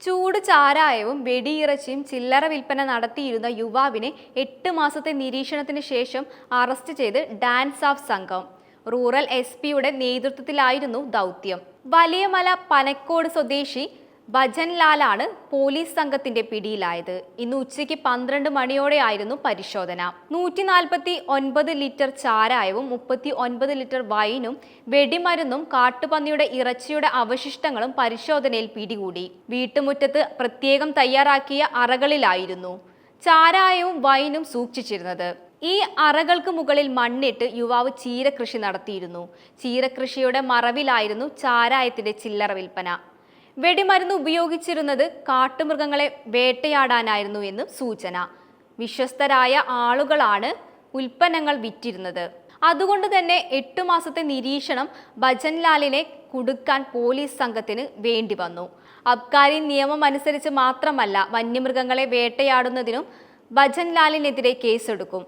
ചൂട് ചാരായവും വെടിയിറച്ചിയും ചില്ലറ വിൽപ്പന നടത്തിയിരുന്ന യുവാവിനെ 8 മാസത്തെ നിരീക്ഷണത്തിന് ശേഷം അറസ്റ്റ് ചെയ്ത് ഡാൻസ് ഓഫ് സംഘം. റൂറൽ SP-യുടെ നേതൃത്വത്തിലായിരുന്നു ദൗത്യം. വലിയമല പനക്കോട് സ്വദേശി ഭജൻലാലാണ് പോലീസ് സംഘത്തിന്റെ പിടിയിലായത്. ഇന്ന് ഉച്ചയ്ക്ക് 12 മണിയോടെയായിരുന്നു പരിശോധന. 149 ലിറ്റർ ചാരായവും 39 ലിറ്റർ വൈനും വെടിമരുന്നും കാട്ടുപന്നിയുടെ ഇറച്ചിയുടെ അവശിഷ്ടങ്ങളും പരിശോധനയിൽ പിടികൂടി. വീട്ടുമുറ്റത്ത് പ്രത്യേകം തയ്യാറാക്കിയ അറകളിലായിരുന്നു ചാരായവും വൈനും സൂക്ഷിച്ചിരുന്നത്. ഈ അറകൾക്ക് മുകളിൽ മണ്ണിട്ട് യുവാവ് ചീരകൃഷി നടത്തിയിരുന്നു. ചീരകൃഷിയുടെ മറവിലായിരുന്നു ചാരായത്തിന്റെ ചില്ലറ വിൽപ്പന. വെടിമരുന്ന് ഉപയോഗിച്ചിരുന്നത് കാട്ടുമൃഗങ്ങളെ വേട്ടയാടാനായിരുന്നു എന്ന് സൂചന. വിശ്വസ്തരായ ആളുകളാണ് ഉൽപ്പന്നങ്ങൾ വിറ്റിരുന്നത്. അതുകൊണ്ട് തന്നെ 8 മാസത്തെ നിരീക്ഷണം ഭജൻലാലിനെ കുടുക്കാൻ പോലീസ് സംഘത്തിന് വേണ്ടി വന്നു. അബ്കാരി നിയമം അനുസരിച്ച് മാത്രമല്ല, വന്യമൃഗങ്ങളെ വേട്ടയാടുന്നതിനും ഭജൻലാലിനെതിരെ കേസെടുക്കും.